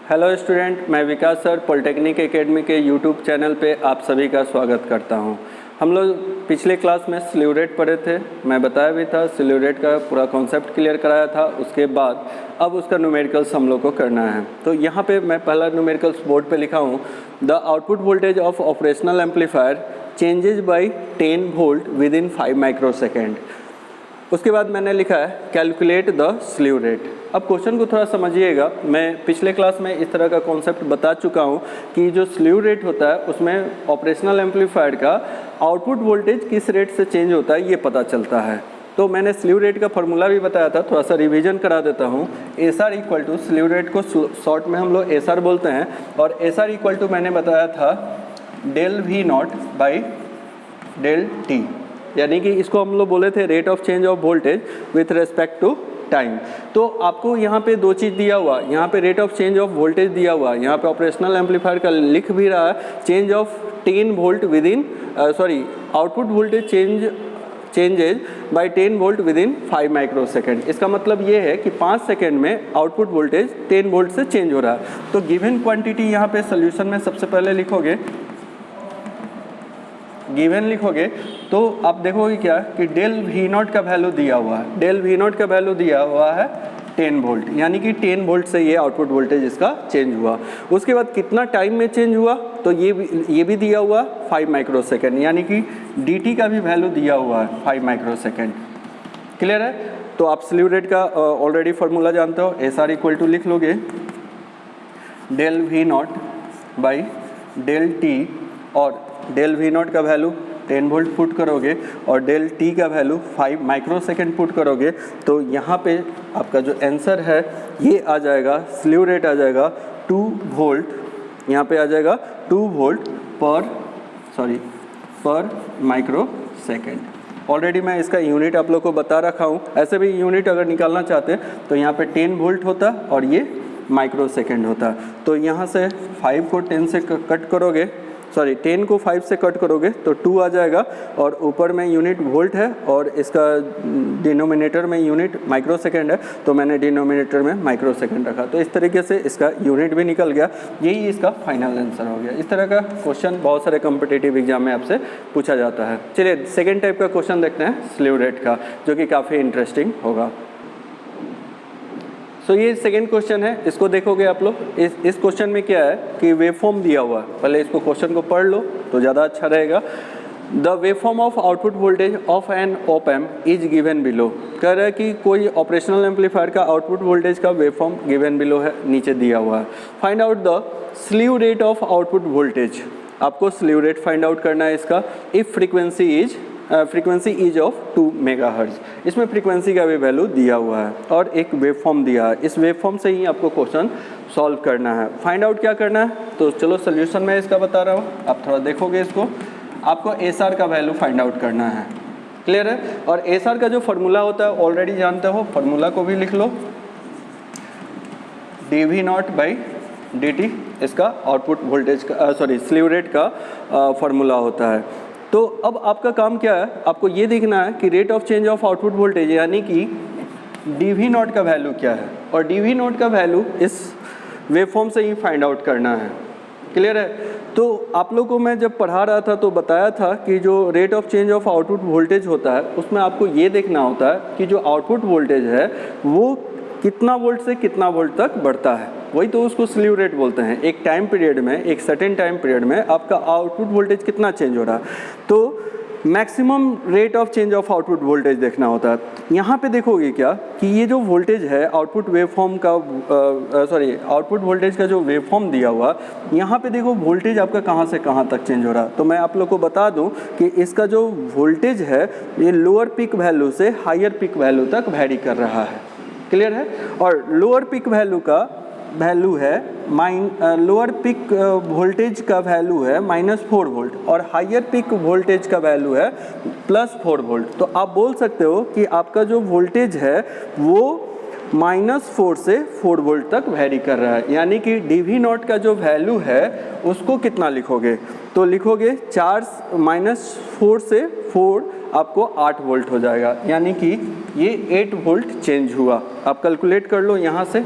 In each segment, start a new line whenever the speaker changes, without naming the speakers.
Hello student, मैं विकास sir polytechnic academy के YouTube channel पे आप सभी का स्वागत करता हूं। हम लोग पिछले क्लास में स्लीव रेट पढ़े थे, मैं बताया भी था, स्लीव रेट का पूरा कॉन्सेप्ट क्लियर कराया था। उसके बाद अब उसका न्यूमेरिकल्स हम लोग को करना है। तो यहाँ पे मैं पहला न्यूमेरिकल्स बोर्ड पे लिखा हूँ, the output voltage of operational amplifier changes by 10 volt within 5 microsecond. उसके बाद मैंने लिखा है कैलकुलेट द स्लीव रेट। अब क्वेश्चन को थोड़ा समझिएगा, मैं पिछले क्लास में इस तरह का कॉन्सेप्ट बता चुका हूँ कि जो स्लीव रेट होता है उसमें ऑपरेशनल एम्पलीफायर का आउटपुट वोल्टेज किस रेट से चेंज होता है ये पता चलता है। तो मैंने स्लीव रेट का फॉर्मूला भी बताया था, थोड़ा सा रिवीजन करा देता हूँ। S R equal to, slew rate को शॉर्ट में हम लोग एस आर बोलते हैं, और एस आर इक्वल टू मैंने बताया था del V naught by del T, यानी कि इसको हम लोग बोले थे rate of change of voltage with respect to time. तो आपको यहाँ पे दो चीज़ दिया हुआ, यहाँ पे rate of change of voltage दिया हुआ, यहाँ पे ऑपरेशनल एम्पलीफायर का लिख भी रहा है change of 10 volt within output voltage changes by 10 volt within 5 microsecond. इसका मतलब ये है कि 5 सेकेंड में आउटपुट वोल्टेज 10 वोल्ट से चेंज हो रहा है। तो गिवन क्वांटिटी यहाँ पे सोल्यूशन में सबसे पहले लिखोगे, गिवन लिखोगे तो आप देखोगे क्या कि डेल वी नॉट का वैल्यू दिया हुआ है, डेल वी नॉट का वैल्यू दिया हुआ है 10 वोल्ट, यानी कि 10 वोल्ट से ये आउटपुट वोल्टेज इसका चेंज हुआ। उसके बाद कितना टाइम में चेंज हुआ, तो ये भी दिया हुआ 5 माइक्रोसेकेंड, यानी कि dt का भी वैल्यू दिया हुआ है 5 माइक्रोसेकेंड। क्लियर है? तो आप स्लीव रेट का ऑलरेडी फार्मूला जानते हो, एस आर इक्वल टू लिख लोगे del V naught by del T, और डेल वी नॉट का वैल्यू 10 वोल्ट पुट करोगे और डेल टी का वैल्यू 5 माइक्रोसेकेंड पुट करोगे, तो यहाँ पे आपका जो आंसर है ये आ जाएगा, स्लीव रेट आ जाएगा 2 वोल्ट, यहाँ पे आ जाएगा 2 वोल्ट पर माइक्रोसेकेंड। ऑलरेडी मैं इसका यूनिट आप लोग को बता रखा हूँ। ऐसे भी यूनिट अगर निकालना चाहते हैं तो यहाँ पे 10 वोल्ट होता और ये माइक्रोसेकेंड होता। तो यहाँ से 5 को 10 से कट करोगे, 10 को 5 से कट करोगे तो 2 आ जाएगा, और ऊपर में यूनिट वोल्ट है और इसका डिनोमिनेटर में यूनिट माइक्रोसेकेंड है, तो मैंने डिनोमिनेटर में माइक्रोसेकेंड रखा। तो इस तरीके से इसका यूनिट भी निकल गया, यही इसका फाइनल आंसर हो गया। इस तरह का क्वेश्चन बहुत सारे कॉम्पिटिटिव एग्जाम में आपसे पूछा जाता है। चलिए सेकेंड टाइप का क्वेश्चन देखते हैं स्लीव रेट का, जो कि काफ़ी इंटरेस्टिंग होगा। तो ये सेकेंड क्वेश्चन है, इसको देखोगे आप लोग। इस क्वेश्चन में क्या है कि वेवफॉर्म दिया हुआ है, पहले इसको क्वेश्चन को पढ़ लो तो ज़्यादा अच्छा रहेगा। The waveform of output voltage of an op amp is given below. कह रहा है कि कोई ऑपरेशनल एम्पलीफायर का आउटपुट वोल्टेज का वेवफॉर्म गिवन बिलो है, नीचे दिया हुआ है। Find out the slew rate of output voltage. आपको स्लीव रेट फाइंड आउट करना है इसका। If frequency is of 2 megahertz, इसमें फ्रीक्वेंसी का भी वैल्यू दिया हुआ है और एक वेवफॉर्म दिया है। इस वेवफॉर्म से ही आपको क्वेश्चन सॉल्व करना है। फाइंड आउट क्या करना है, तो चलो सोल्यूशन में इसका बता रहा हूँ, आप थोड़ा देखोगे इसको। आपको एस आर का वैल्यू फाइंड आउट करना है। क्लियर है? और एस आर का जो फार्मूला होता है ऑलरेडी जानते हो, फार्मूला को भी लिख लो, D V naught by D T इसका आउटपुट वोल्टेज का स्लीव रेट का फार्मूला होता है। तो अब आपका काम क्या है, आपको ये देखना है कि rate of change of output voltage यानी कि डी वी नॉट का वैल्यू क्या है, और डी वी नॉट का वैल्यू इस वेवफॉर्म से ही फाइंड आउट करना है। क्लियर है? तो आप लोगों को मैं जब पढ़ा रहा था तो बताया था कि जो rate of change of output voltage होता है उसमें आपको ये देखना होता है कि जो आउटपुट वोल्टेज है वो कितना वोल्ट से कितना वोल्ट तक बढ़ता है, वही तो उसको स्लीव रेट बोलते हैं। एक टाइम पीरियड में, एक सर्टेन टाइम पीरियड में आपका आउटपुट वोल्टेज कितना चेंज हो रहा है, तो maximum rate of change of output voltage देखना होता है। यहाँ पे देखोगे क्या कि ये जो वोल्टेज है आउटपुट वेवफॉर्म का आउटपुट वोल्टेज का जो वेवफॉर्म दिया हुआ, यहाँ पे देखो वोल्टेज आपका कहाँ से कहाँ तक चेंज हो रहा है। तो मैं आप लोग को बता दूँ कि इसका जो वोल्टेज है ये लोअर पीक वैल्यू से हायर पीक वैल्यू तक वैरी कर रहा है। क्लियर है? और लोअर पीक वैल्यू का वैल्यू है लोअर पिक वोल्टेज का वैल्यू है -4 वोल्ट और हायर पिक वोल्टेज का वैल्यू है +4 वोल्ट। तो आप बोल सकते हो कि आपका जो वोल्टेज है वो -4 से 4 वोल्ट तक वेरी कर रहा है, यानी कि डी वी नॉट का जो वैल्यू है उसको कितना लिखोगे, तो लिखोगे 4 -4 से 4 आपको 8 वोल्ट हो जाएगा, यानी कि ये 8 वोल्ट चेंज हुआ। आप कैलकुलेट कर लो यहाँ से,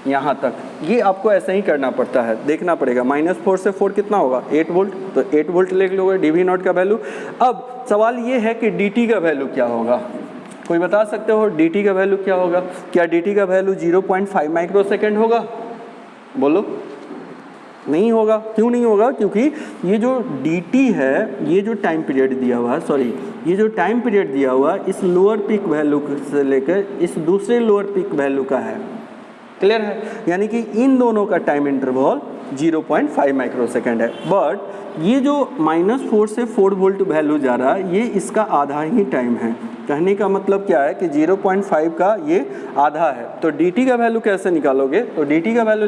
यहाँ तक, ये आपको ऐसे ही करना पड़ता है, देखना पड़ेगा। -4 से 4 कितना होगा 8 वोल्ट, तो 8 वोल्ट लिख लोगे dV नॉट का वैल्यू। अब सवाल ये है कि dt का वैल्यू क्या होगा, कोई बता सकते हो dt का वैल्यू क्या होगा? क्या dt का वैल्यू 0.5 माइक्रोसेकंड होगा? बोलो। नहीं होगा। क्यों नहीं होगा? क्योंकि ये जो dt है, ये जो टाइम पीरियड दिया हुआ है, सॉरी ये जो टाइम पीरियड दिया हुआ है इस लोअर पीक वैल्यू से लेकर इस दूसरे लोअर पीक वैल्यू का है। क्लियर है? यानी कि इन दोनों का टाइम इंटरवल 0.5 माइक्रोसेकंड है। बट ये जो -4 से 4 वोल्ट वैल्यू जा रहा है, ये इसका आधा ही टाइम है। कहने का मतलब क्या है कि 0.5 का ये आधा है। तो dt का वैल्यू कैसे निकालोगे? तो dt का वैल्यू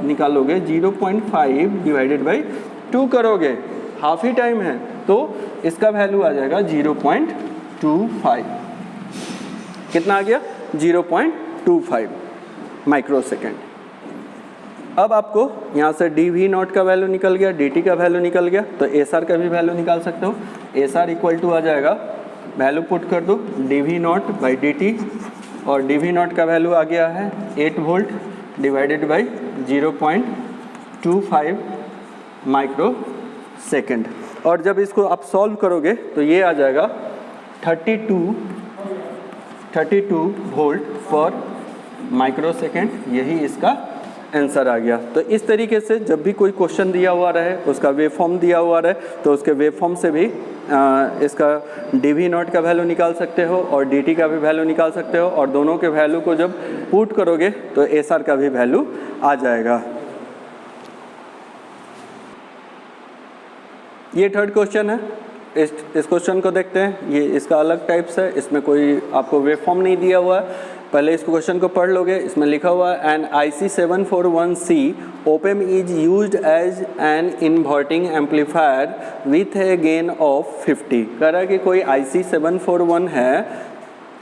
निकालोगे 0.5 डिवाइडेड बाई 2 करोगे, हाफ ही टाइम है, तो इसका वैल्यू आ जाएगा 0.25। कितना आ गया? 0.25 माइक्रोसेकंड। अब आपको यहाँ से dV नॉट का वैल्यू निकल गया, dt का वैल्यू निकल गया, तो SR का भी वैल्यू निकाल सकते हो। SR इक्वल टू आ जाएगा, वैल्यू पुट कर दो dV नॉट बाई dt, और dV नॉट का वैल्यू आ गया है 8 वोल्ट डिवाइडेड बाई 0.25 माइक्रोसेकंड। और जब इसको आप सॉल्व करोगे तो ये आ जाएगा 32 वोल्ट पर माइक्रोसेकंड, यही इसका आंसर आ गया। तो इस तरीके से जब भी कोई क्वेश्चन दिया हुआ रहे, उसका वेव फॉर्म दिया हुआ रहे, तो उसके वेव फॉर्म से भी इसका dV नॉट का वैल्यू निकाल सकते हो और dt का भी वैल्यू निकाल सकते हो, और दोनों के वैल्यू को जब पुट करोगे तो SR का भी वैल्यू आ जाएगा। ये थर्ड क्वेश्चन है। इस क्वेश्चन को देखते हैं। ये इसका अलग टाइप्स है, इसमें कोई आपको वेव फॉर्म नहीं दिया हुआ है। पहले इस क्वेश्चन को पढ़ लोगे। इसमें लिखा हुआ है an IC741C op amp is used as an inverting amplifier with a gain of 50। कह रहा है कि कोई IC741 है,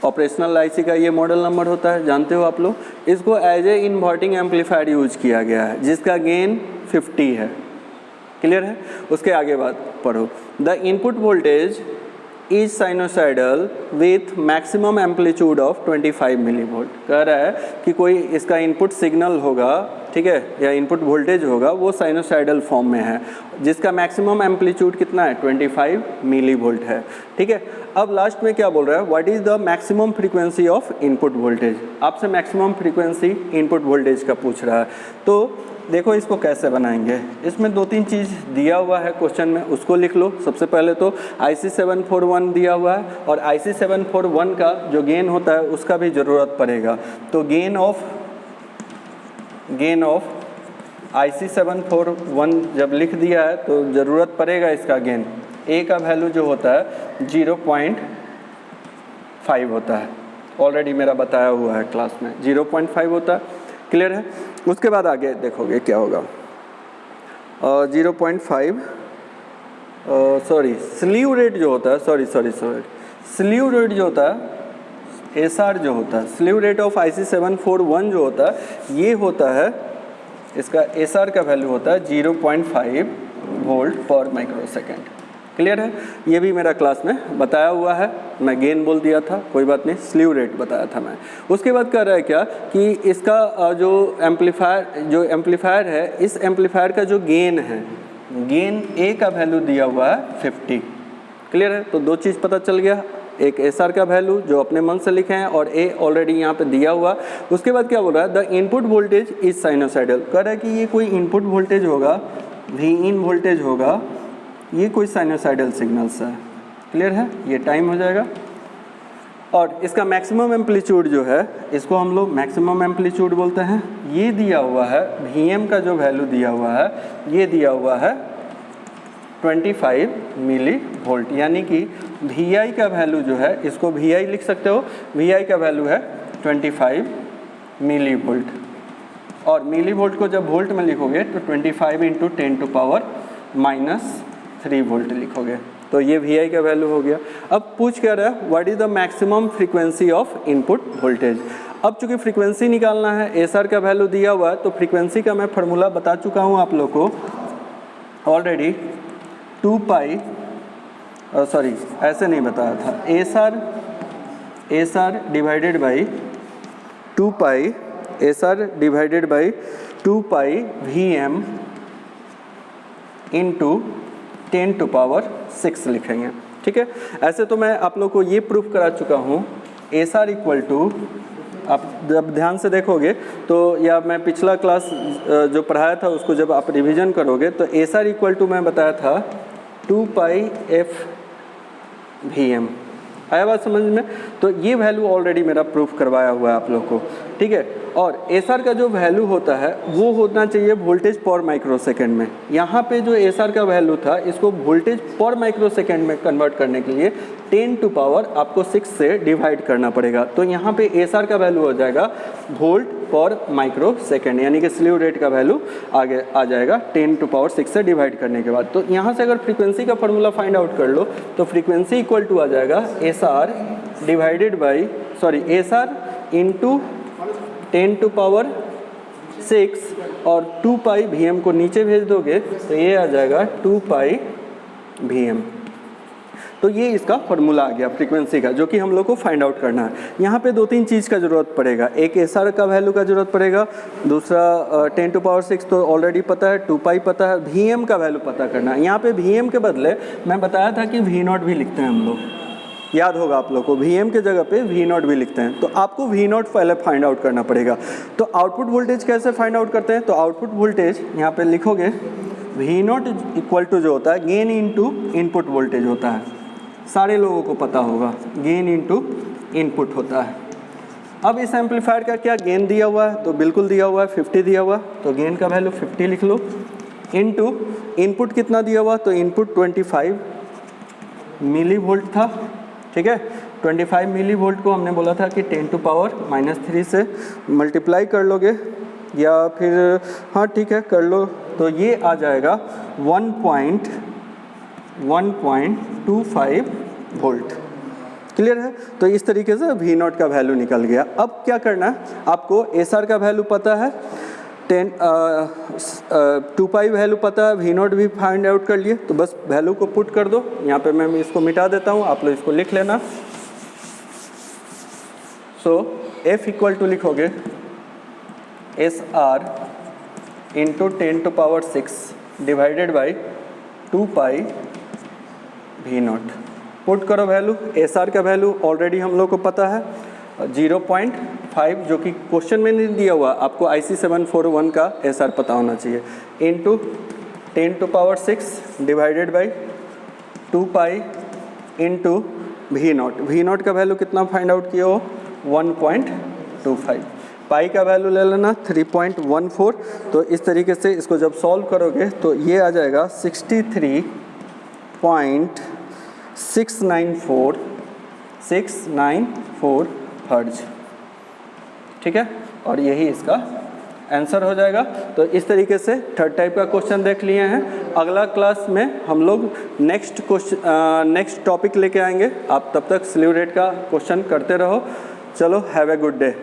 ऑपरेशनल IC का ये मॉडल नंबर होता है, जानते हो आप लोग। इसको as a inverting amplifier use किया गया है जिसका गेन 50 है। क्लियर है? उसके आगे बात पढ़ो। The input voltage is sinusoidal with maximum amplitude of 25 millivolt. कह रहा है कि कोई इसका इनपुट सिग्नल होगा, ठीक है, या इनपुट वोल्टेज होगा, वो साइनोसाइडल फॉर्म में है जिसका मैक्सिमम एम्पलीट्यूड कितना है? 25 मिलीवोल्ट है। ठीक है। अब लास्ट में क्या बोल रहा है? What is the maximum frequency of input voltage. आपसे मैक्सिमम फ्रीक्वेंसी इनपुट वोल्टेज का पूछ रहा है। तो देखो इसको कैसे बनाएंगे। इसमें 2-3 चीज़ दिया हुआ है क्वेश्चन में, उसको लिख लो। सबसे पहले तो IC741 दिया हुआ है, और IC741 का जो गेन होता है उसका भी ज़रूरत पड़ेगा। तो गेन ऑफ IC741 जब लिख दिया है तो ज़रूरत पड़ेगा इसका गेन। A का वैल्यू जो होता है 0.5 होता है, ऑलरेडी मेरा बताया हुआ है क्लास में, 0.5 होता है। क्लियर है? उसके बाद आगे देखोगे क्या होगा। 0.5 स्लीव रेट जो होता है, स्लीव रेट जो होता है, SR जो होता है, स्लीव रेट ऑफ IC741 जो होता है, ये होता है, इसका SR का वैल्यू होता है 0.5 वोल्ट पर माइक्रोसेकंड। क्लियर है? ये भी मेरा क्लास में बताया हुआ है, मैं गेन बोल दिया था, कोई बात नहीं, स्लीव रेट बताया था मैं। उसके बाद कह रहा है क्या कि इसका जो एम्पलीफायर है, इस एम्पलीफायर का जो गेन है, गेन A का वैल्यू दिया हुआ है 50। क्लियर है? तो 2 चीज़ पता चल गया, एक SR का वैल्यू जो अपने मन से लिखे हैं, और A ऑलरेडी यहाँ पे दिया हुआ। उसके बाद क्या बोल रहा है? The input voltage is sinusoidal. कह रहा है कि ये कोई इनपुट वोल्टेज होगा, Vin वोल्टेज होगा, ये कोई साइनोसाइडल सिग्नल्स है। क्लियर है? ये टाइम हो जाएगा। और इसका मैक्सिमम एम्पलीट्यूड जो है, इसको हम लोग मैक्सिमम एम्पलीट्यूड बोलते हैं। ये दिया हुआ है, Vm का जो वैल्यू दिया हुआ है, ये दिया हुआ है 25 मिली वोल्ट, यानी कि Vi का वैल्यू जो है, इसको Vi लिख सकते हो, Vi का वैल्यू है 25 मिली वोल्ट। और मिली वोल्ट को जब वोल्ट में लिखोगे तो 25 × 10⁻³ वोल्ट लिखोगे, तो ये Vi का वैल्यू हो गया। अब पूछ क्या रहा है? What is the maximum frequency of input voltage. अब चूंकि फ्रीक्वेंसी निकालना है, SR का वैल्यू दिया हुआ है, तो फ्रीक्वेंसी का मैं फार्मूला बता चुका हूँ आप लोग को ऑलरेडी। 2 पाई, सॉरी ऐसे नहीं बताया था, SR divided by 2 pi S R divided by 2 pi V M into 10 to power 6 लिखेंगे। ठीक है, ऐसे तो मैं आप लोग को ये प्रूफ करा चुका हूँ एस आर इक्वल टू, आप जब ध्यान से देखोगे तो, या मैं पिछला क्लास जो पढ़ाया था उसको जब आप रिवीजन करोगे तो एस आर इक्वल टू मैं बताया था 2 पाई एफ वी एम। आया बात समझ में? तो ये वैल्यू ऑलरेडी मेरा प्रूफ करवाया हुआ है आप लोग को। ठीक है, और एस आर का जो वैल्यू होता है वो होना चाहिए वोल्टेज पर माइक्रोसेकंड में। यहाँ पे जो एस आर का वैल्यू था इसको वोल्टेज पर माइक्रोसेकंड में कन्वर्ट करने के लिए 10 टू पावर आपको 6 से डिवाइड करना पड़ेगा। तो यहाँ पे एस आर का वैल्यू हो जाएगा वोल्ट पर माइक्रोसेकंड, यानी कि स्लीव रेट का वैल्यू आगे आ जाएगा 10 टू पावर 6 से डिवाइड करने के बाद। तो यहाँ से अगर फ्रीक्वेंसी का फॉर्मूला फाइंड आउट कर लो तो फ्रीक्वेंसी इक्वल टू आ जाएगा S R divided by S R into 10 to power 6 और 2 पाई वी एम को नीचे भेज दोगे तो ये आ जाएगा 2 पाई वी एम। तो ये इसका फॉर्मूला आ गया फ्रीक्वेंसी का, जो कि हम लोग को फाइंड आउट करना है। यहाँ पे 2-3 चीज़ का ज़रूरत पड़ेगा, एक एस आर का वैल्यू का ज़रूरत पड़ेगा, दूसरा 10 टू पावर 6 तो ऑलरेडी पता है, 2 पाई पता है, वी एम का वैल्यू पता करना है। यहाँ पे वी एम के बदले मैं बताया था कि वी नॉट भी लिखते हैं हम लोग, याद होगा आप लोग को, वी एम के जगह पे वी नॉट भी लिखते हैं। तो आपको वी नॉट पहले फाइंड आउट करना पड़ेगा। तो आउटपुट वोल्टेज कैसे फाइंड आउट करते हैं? तो आउटपुट वोल्टेज यहाँ पे लिखोगे वी नॉट इक्वल टू जो होता है गेन इनटू इनपुट वोल्टेज होता है, सारे लोगों को पता होगा, गेन इनटू इनपुट होता है। अब इस एम्पलीफायर का क्या गेन दिया हुआ है? तो बिल्कुल दिया हुआ है, 50 दिया हुआ, तो गेन का वैल्यू 50 लिख लो, इनटू इनपुट कितना दिया हुआ? तो इनपुट 25 मिली वोल्ट था। ठीक है, 25 मिली वोल्ट को हमने बोला था कि 10 टू पावर -3 से मल्टीप्लाई कर लोगे, या फिर हाँ ठीक है कर लो, तो ये आ जाएगा 1.25 वोल्ट। क्लियर है? तो इस तरीके से वी नॉट का वैल्यू निकल गया। अब क्या करना है आपको? एस आर का वैल्यू पता है, 2 पाई वैल्यू पता है, वी नॉट भी फाइंड आउट कर लिए, तो बस वैल्यू को पुट कर दो। यहाँ पे मैं इसको मिटा देता हूँ, आप लोग इसको लिख लेना। सो एफ इक्वल टू लिखोगे S R into 10 to power 6 divided by 2 pi V nought. Put करो वैल्यू, एस आर का वैल्यू ऑलरेडी हम लोग को पता है 0.5, जो कि क्वेश्चन में नहीं दिया हुआ, आपको IC 741 का एस आर पता होना चाहिए, into 10 to power 6 divided by 2 pi into V nought. V not का वैल्यू कितना फाइंड आउट किए हो? 1.25। पाई का वैल्यू ले लेना 3.14। तो इस तरीके से इसको जब सॉल्व करोगे तो ये आ जाएगा 63.694 हर्ट्ज। ठीक है, और यही इसका आंसर हो जाएगा। तो इस तरीके से थर्ड टाइप का क्वेश्चन देख लिए हैं। अगला क्लास में हम लोग नेक्स्ट टॉपिक लेके आएंगे। आप तब तक स्लीव रेट का क्वेश्चन करते रहो। चलो, हैव ए गुड डे।